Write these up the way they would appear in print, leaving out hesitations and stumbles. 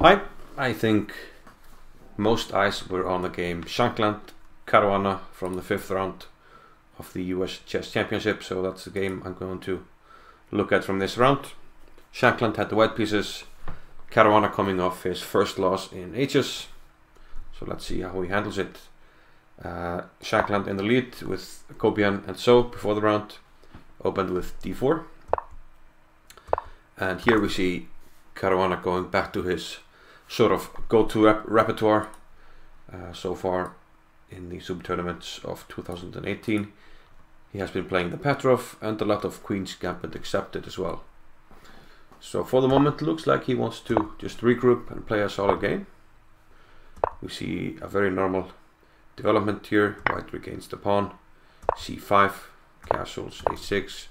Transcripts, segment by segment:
I think most eyes were on the game Shankland Caruana from the 5th round of the US Chess Championship, so that's the game I'm going to look at from this round. Shankland had the white pieces, Caruana coming off his first loss in H's, so let's see how he handles it. Shankland in the lead with Fabiano and So before the round, opened with d4, and here we see Caruana going back to his sort of go-to repertoire so far in the sub-tournaments of 2018. He has been playing the Petrov and a lot of Queen's Gambit accepted as well. So for the moment looks like he wants to just regroup and play a solid game. We see a very normal development here. White regains the pawn, c5, castles, a6.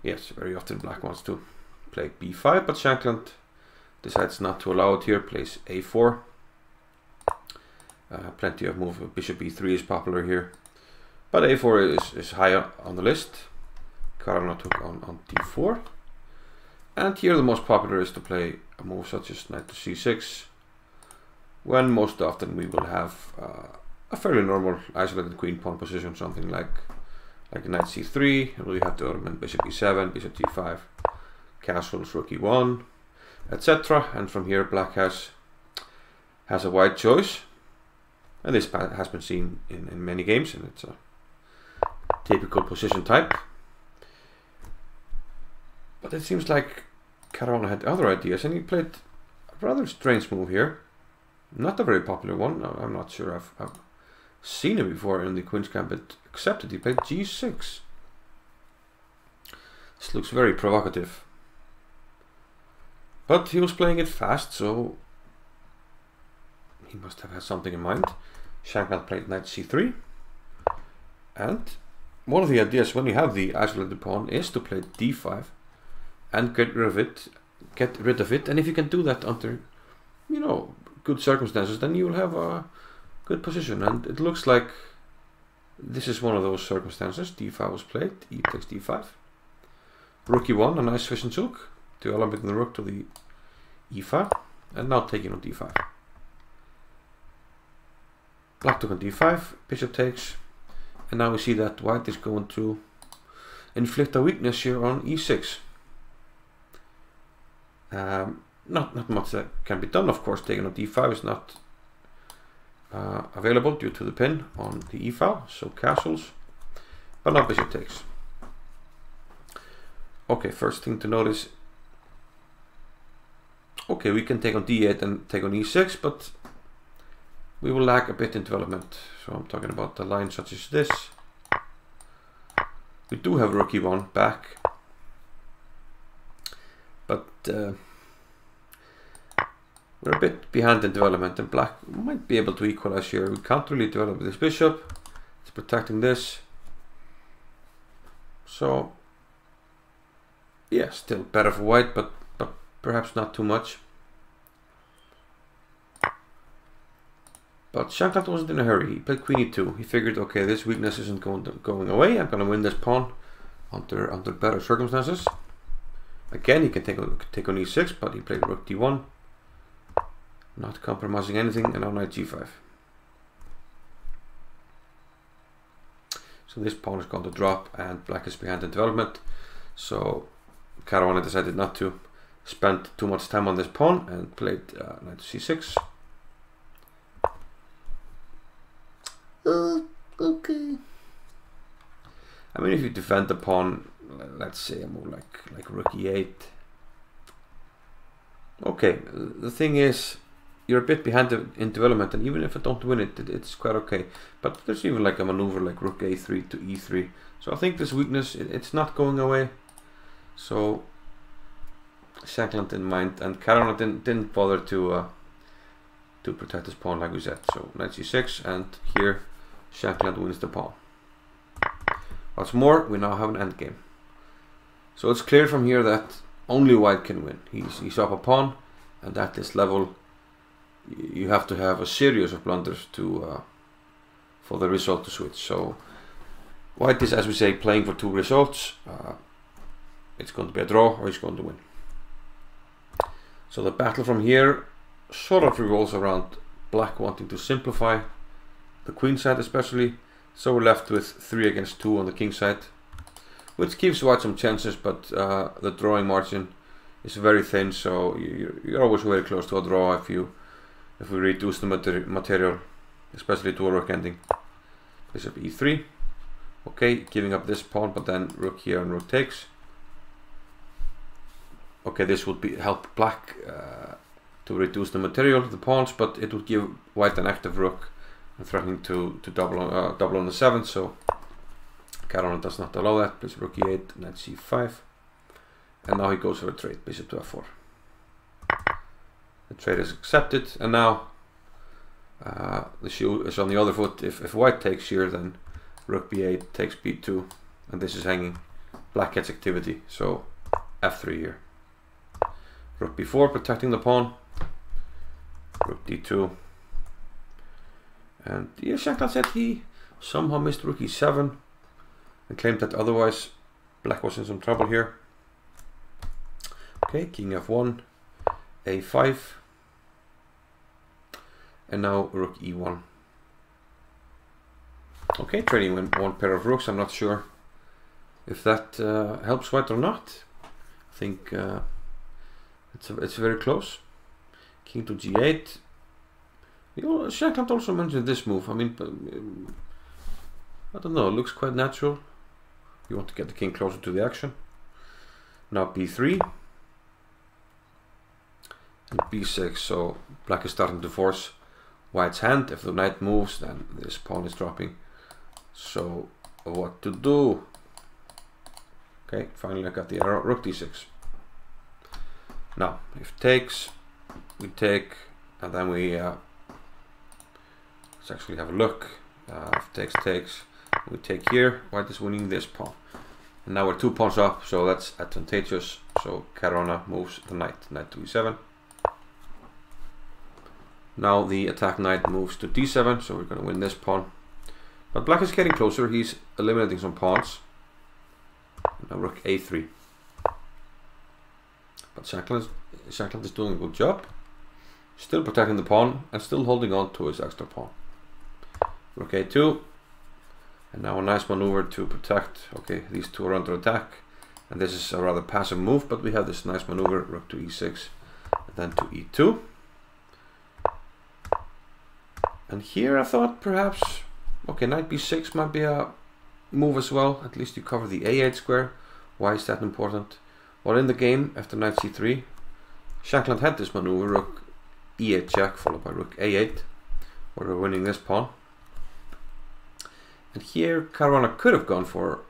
Yes, very often black wants to play b5, but Shankland decides not to allow it here, plays a4. Plenty of move. Bishop e3 is popular here, but a4 is higher on the list. Caruana took on d4, and here the most popular is to play a move such as knight to c6, when most often we will have a fairly normal isolated queen pawn position, something like knight c3, and we have to ornament bishop e7, bishop g5, castles, rook e1, etc. And from here black has a wide choice, and this has been seen in many games, and it's a typical position type. But it seems like Caruana had other ideas, and he played a rather strange move here. Not a very popular one. I'm not sure I've seen it before in the Queen's Gambit accepted. He played g6. This looks very provocative. But he was playing it fast, so he must have had something in mind. Shankland played knight c3, and one of the ideas when you have the isolated pawn is to play d5 and get rid of it. And if you can do that under, you know, good circumstances, then you will have a good position. And it looks like this is one of those circumstances. d5 was played, e takes d5, rook e1, a nice Swiss chook to elevate the rook to the e5, and now taking on d5. Black took on d5, bishop takes, and now we see that white is going to inflict a weakness here on e6. Not much that can be done, of course. Taking on d5 is not available due to the pin on the e file, so castles, but now bishop takes. Okay, first thing to notice, okay, we can take on d8 and take on e6, but we will lag a bit in development. So I'm talking about the line such as this. We do have rook e1 back, but we're a bit behind in development, and black might be able to equalize here. We can't really develop this bishop. It's protecting this. So yeah, still better for white, but perhaps not too much. But Shankland wasn't in a hurry. He played queen e2. He figured, okay, this weakness isn't going away. I'm going to win this pawn under better circumstances. Again, he can take on e6, but he played rook d1, not compromising anything, and now knight g5. So this pawn is going to drop, and black is behind in development. So Caruana decided not to spend too much time on this pawn and played knight to c6. Okay. I mean, if you defend the pawn, let's say a move like rook e8. Okay, the thing is, you're a bit behind in development, and even if I don't win it, it's quite okay. But there's even like a maneuver like rook a3 to e3. So I think this weakness, it's not going away. So Shankland in mind, and Caruana didn't bother to protect his pawn like we said. So knight c6, and here Shankland wins the pawn. What's more, we now have an endgame. So it's clear from here that only white can win. He's up a pawn, and at this level you have to have a series of blunders for the result to switch. So white is, as we say, playing for two results. It's going to be a draw or he's going to win. So the battle from here sort of revolves around black wanting to simplify the queen side especially. So we're left with 3 against 2 on the king side, which gives white some chances, but the drawing margin is very thin, so you're always very close to a draw if we reduce the material, especially to a rook ending. Bishop e3. Okay, giving up this pawn, but then rook here and rook takes. Okay, this would help black to reduce the material of the pawns, but it would give white an active rook and threatening to double on the 7th, so Caruana does not allow that. Bishop rook e8, knight c5, and now he goes for a trade, bishop to f4. The trade is accepted, and now the shoe is on the other foot. If white takes here, then rook b8 takes b2, and this is hanging. Black gets activity, so f3 here. Rook b4 protecting the pawn. Rook d2. And yeah, Shankland said he somehow missed rook e7 and claimed that otherwise black was in some trouble here. Okay, king f1, a5, and now rook e1. Okay, trading one pair of rooks. I'm not sure if that helps white or not. I think it's very close. King to g8. Shankland also mentioned this move. I mean, I don't know, it looks quite natural. You want to get the king closer to the action. Now b3 and b6, so black is starting to force white's hand. If the knight moves, then this pawn is dropping. So what to do? Okay, finally I got the arrow. Rook d6. Now, if takes, we take, and then we let's actually have a look. If takes, we take here. White is winning this pawn, and now we're 2 pawns up, so that's advantageous. So Caruana moves the knight to e7. Now the attack knight moves to d7, so we're going to win this pawn. But black is getting closer. He's eliminating some pawns. Now rook a3. But Shankland is doing a good job. Still protecting the pawn and still holding on to his extra pawn. Rook a2. And now a nice maneuver to protect. Okay, these two are under attack. And this is a rather passive move, but we have this nice maneuver. Rook to e6 and then to e2. And here I thought perhaps, okay, knight b6 might be a move as well. At least you cover the a8 square. Why is that important? Well, in the game, after knight c3, Shankland had this maneuver, rook e8 check, followed by rook a8, where we're winning this pawn. And here, Caruana could have gone for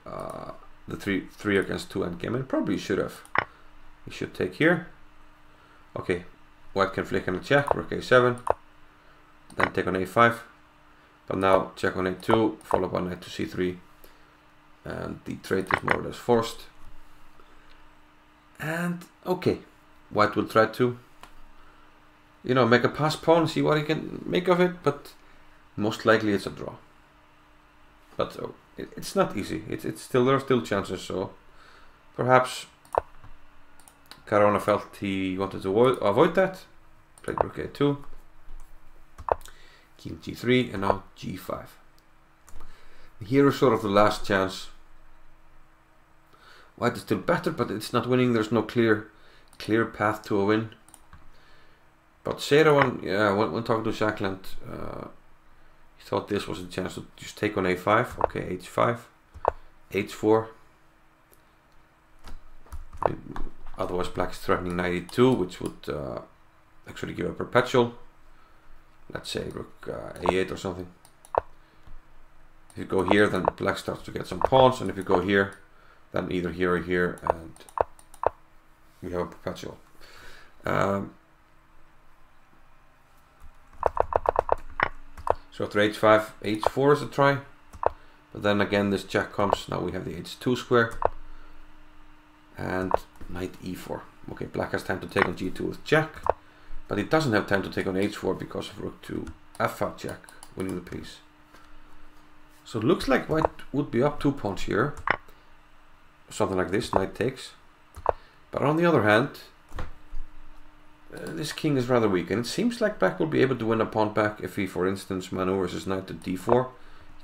the 3 against 2 endgame, and probably should have. He should take here. Okay, white can flick on a check, rook a7, then take on a5, but now check on a2, followed by knight to c3, and the trade is more or less forced. And okay, white will try to, make a pass pawn, see what he can make of it, but most likely it's a draw. But it's not easy. It's still, there are still chances. So perhaps Caruana felt he wanted to avoid that. Played rook a2, king g3, and now g5. Here is sort of the last chance. White is still better, but it's not winning. There's no clear path to a win. But Sero, when talking to Shankland, he thought this was a chance to just take on a5. Okay, h5, h4. Otherwise, black is threatening knight e2, which would actually give a perpetual. Let's say rook a8 or something. If you go here, then black starts to get some pawns, and if you go here, then either here or here, and we have a perpetual. So after h5, h4 is a try, but then again this check comes. Now we have the h2 square, and knight e4. Okay, black has time to take on g2 with check, but he doesn't have time to take on h4 because of rook to f5 check, winning the piece. So it looks like white would be up 2 pawns here. Something like this, knight takes. But on the other hand, this king is rather weak, and it seems like black will be able to win a pawn back if he, for instance, maneuvers his knight to d4.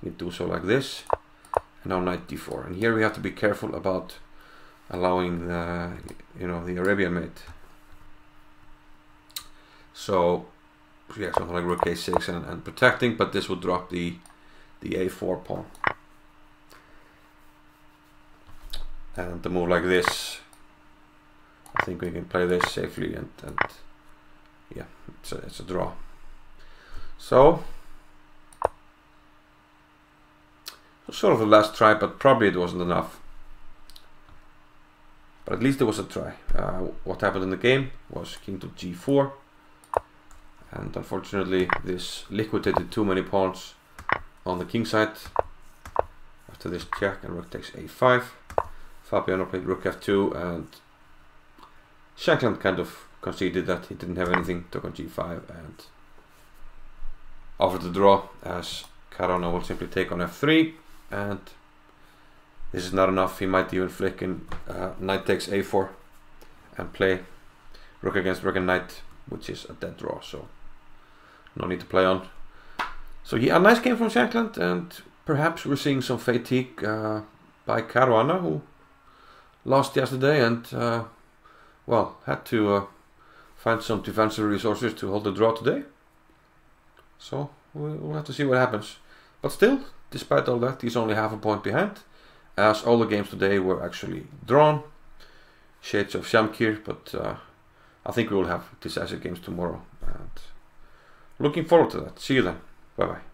He can do so like this, and now knight d4. And here we have to be careful about allowing the, you know, the Arabian mate. So yeah, something like rook a6 and protecting, but this would drop the a4 pawn. And the move like this, I think we can play this safely, and yeah, it's a draw. So sort of the last try, but probably it wasn't enough. But at least there was a try. What happened in the game was king to g4, and unfortunately this liquidated too many pawns on the king side. After this check and rook takes a5, Fabiano played rook f2, and Shankland kind of conceded that he didn't have anything, took on g5 and offered the draw, as Caruana will simply take on f3, and this is not enough. He might even flick in knight takes a4 and play rook against rook and knight, which is a dead draw, so no need to play on. So yeah, a nice game from Shankland, and perhaps we're seeing some fatigue by Caruana, who lost yesterday and well, had to find some defensive resources to hold the draw today. So we'll have to see what happens. But still, despite all that, he's only half a point behind, as all the games today were actually drawn. Shades of Shamkir, but I think we will have decisive games tomorrow. And looking forward to that. See you then. Bye bye.